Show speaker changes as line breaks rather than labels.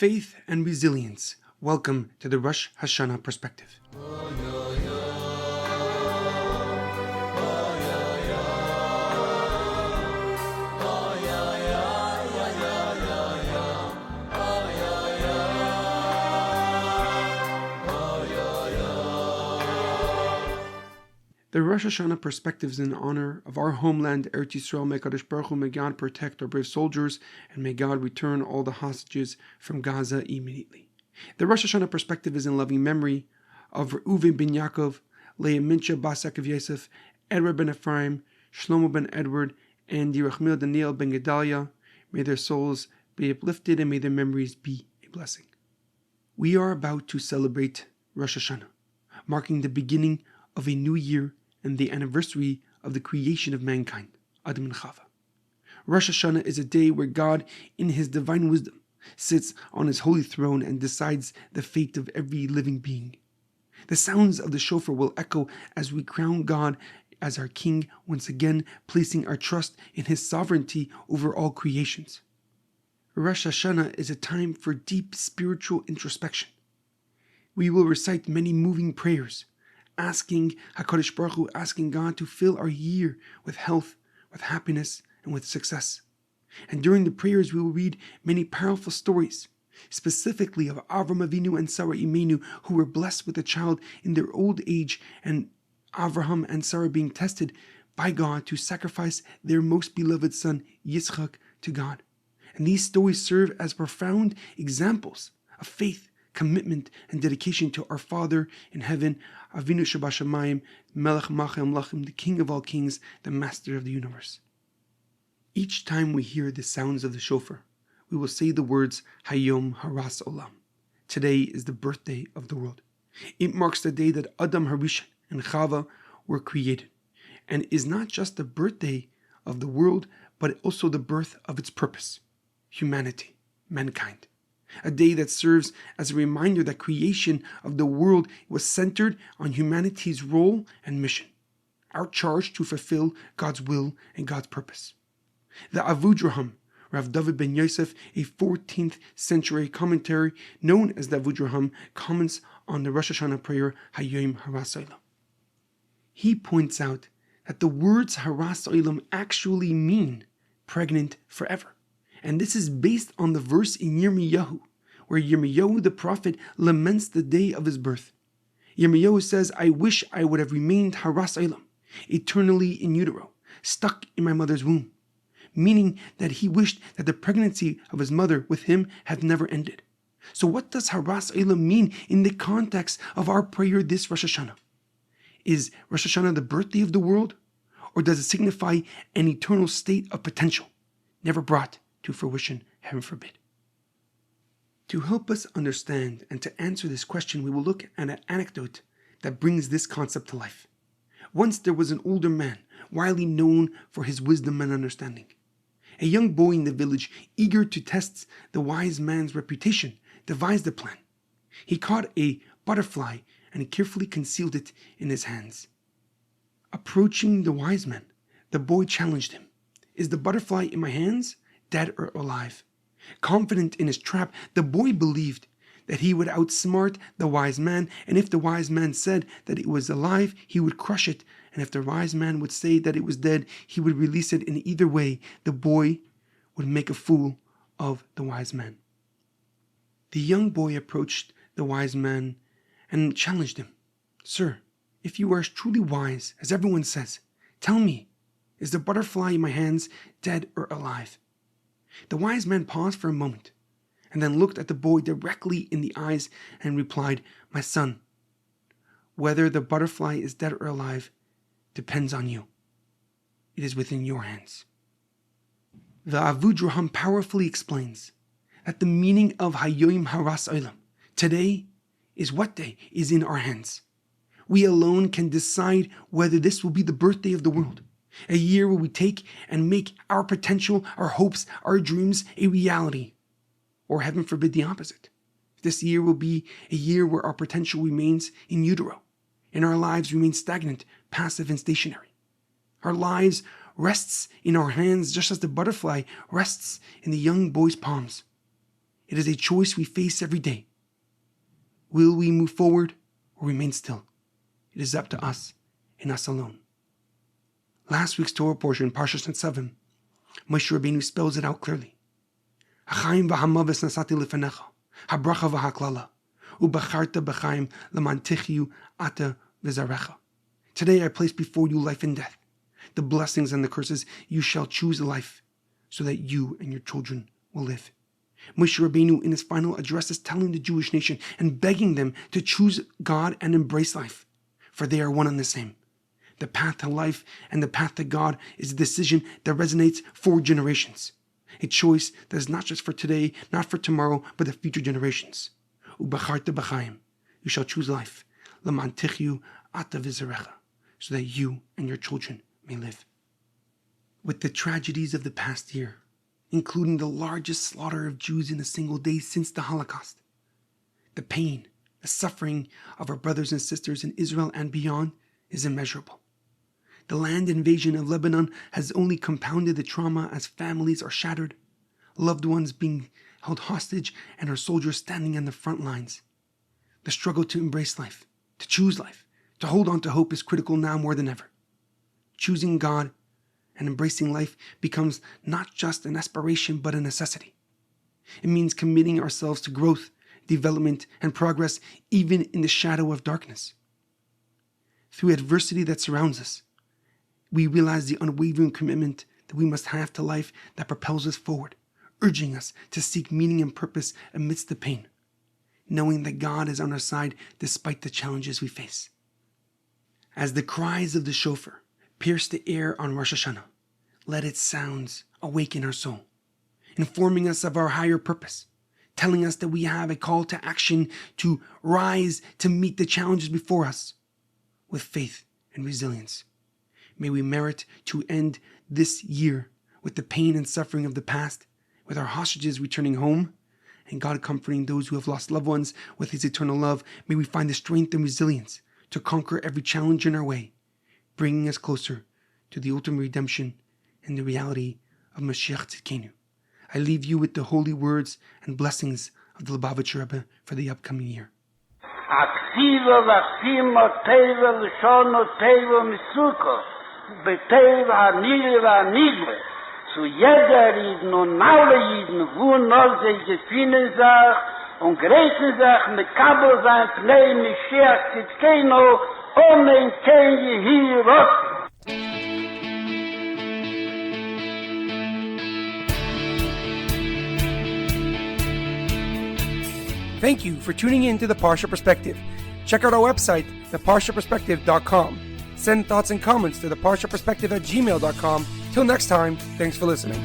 faith and resilience. Welcome to the Rosh Hashanah Perspective. The Rosh Hashanah Perspective is in honor of our homeland, Eretz Yisroel. May Kadosh Baruch Hu, may God protect our brave soldiers, and may God return all the hostages from Gaza immediately. The Rosh Hashanah Perspective is in loving memory of Reuven Ben Yaakov, Leah Mintche Bas Yosef, Edward Ben Efraim, Shlomo Ben Edward, and Yirachmiel Daniel Ben Gedalia. May their souls be uplifted and may their memories be a blessing. We are about to celebrate Rosh Hashanah, marking the beginning of a new year and the anniversary of the creation of mankind, Adam and Chava. Rosh Hashanah is a day where God, in His divine wisdom, sits on His holy throne and decides the fate of every living being. The sounds of the Shofar will echo as we crown God as our King, once again placing our trust in His sovereignty over all creations. Rosh Hashanah is a time for deep spiritual introspection. We will recite many moving prayers, asking HaKadosh Baruch Hu, asking God to fill our year with health, with happiness, and with success. And during the prayers, we will read many powerful stories, specifically of Avraham Avinu and Sarah Imenu, who were blessed with a child in their old age, and Avraham and Sarah being tested by God to sacrifice their most beloved son, Yitzchak, to God. And these stories serve as profound examples of faith, commitment, and dedication to our Father in heaven, Avinu Shabashamayim, Melech Machem Lachim, the King of all kings, the Master of the universe. Each time we hear the sounds of the shofar, we will say the words Hayom Haras Olam. Today is the birthday of the world. It marks the day that Adam Harishon and Chava were created, and is not just the birthday of the world, but also the birth of its purpose, humanity, mankind. A day that serves as a reminder that creation of the world was centered on humanity's role and mission, our charge to fulfill God's will and God's purpose. The Avudraham, Rav David ben Yosef, a 14th century commentary known as the Avudraham, comments on the Rosh Hashanah prayer Hayom Haras Olam. He points out that the words Haras Olam actually mean pregnant forever. And this is based on the verse in Yirmiyahu, where Yirmiyahu the prophet laments the day of his birth. Yirmiyahu says, I wish I would have remained Haras Olam, eternally in utero, stuck in my mother's womb, meaning that he wished that the pregnancy of his mother with him had never ended. So what does Haras Olam mean in the context of our prayer this Rosh Hashanah? Is Rosh Hashanah the birthday of the world? Or does it signify an eternal state of potential, never brought to fruition, heaven forbid? To help us understand and to answer this question, we will look at an anecdote that brings this concept to life. Once there was an older man, widely known for his wisdom and understanding. A young boy in the village, eager to test the wise man's reputation, devised a plan. He caught a butterfly and carefully concealed it in his hands. Approaching the wise man, the boy challenged him. Is the butterfly in my hands dead or alive? Confident in his trap, the boy believed that he would outsmart the wise man, and if the wise man said that it was alive, he would crush it, and if the wise man would say that it was dead, he would release it. In either way, the boy would make a fool of the wise man. The young boy approached the wise man and challenged him. Sir, if you are truly wise, as everyone says, tell me, is the butterfly in my hands dead or alive? The wise man paused for a moment and then looked at the boy directly in the eyes and replied, my son, whether the butterfly is dead or alive depends on you. It is within your hands. The Avudraham powerfully explains that the meaning of Hayom Haras Olam, today, is what day is in our hands. We alone can decide whether this will be the birthday of the world. A year where we take and make our potential, our hopes, our dreams a reality. Or heaven forbid the opposite. This year will be a year where our potential remains in utero, and our lives remain stagnant, passive, and stationary. Our lives rests in our hands just as the butterfly rests in the young boy's palms. It is a choice we face every day. Will we move forward or remain still? It is up to us and us alone. Last week's Torah portion, Parsha 7, Moshe Rabbeinu spells it out clearly. Hachaim v'hamaves nasati lefanecha, habracha v'haklala, ubacharta b'chaim lemantichiu ata v'zarecha. Today I place before you life and death, the blessings and the curses. You shall choose life, so that you and your children will live. Moshe Rabbeinu in his final address is telling the Jewish nation and begging them to choose God and embrace life, for they are one and the same. The path to life and the path to God is a decision that resonates for generations. A choice that is not just for today, not for tomorrow, but the future generations. Ubacharta b'chaim, you shall choose life. Lemantichiu ata v'zarecha, so that you and your children may live. With the tragedies of the past year, including the largest slaughter of Jews in a single day since the Holocaust, the pain, the suffering of our brothers and sisters in Israel and beyond is immeasurable. The land invasion of Lebanon has only compounded the trauma as families are shattered, loved ones being held hostage, and our soldiers standing on the front lines. The struggle to embrace life, to choose life, to hold on to hope is critical now more than ever. Choosing God and embracing life becomes not just an aspiration but a necessity. It means committing ourselves to growth, development, and progress even in the shadow of darkness. Through adversity that surrounds us, we realize the unwavering commitment that we must have to life that propels us forward, urging us to seek meaning and purpose amidst the pain, knowing that God is on our side despite the challenges we face. As the cries of the Shofar pierce the air on Rosh Hashanah, let its sounds awaken our soul, informing us of our higher purpose, telling us that we have a call to action to rise to meet the challenges before us with faith and resilience. May we merit to end this year with the pain and suffering of the past, with our hostages returning home, and God comforting those who have lost loved ones with His eternal love. May we find the strength and resilience to conquer every challenge in our way, bringing us closer to the ultimate redemption and the reality of Mashiach Tzidkenu. I leave you with the holy words and blessings of the Lubavitcher Rebbe for the upcoming year.
Akeida v'chima teva l'shono teva misuko b'teva hanile v'hanigle zu jeder Jiden und alle Jiden wo noch sie gefunden sich und gerechen sich mit Kabel sein Pnei Mashiach Tzidkenu Omen kein Yehi Rosh.
Thank you for tuning in to the Parsha Perspective. Check out our website, theparshaperspective.com. Send thoughts and comments to theparshaperspective@gmail.com. Till next time, thanks for listening.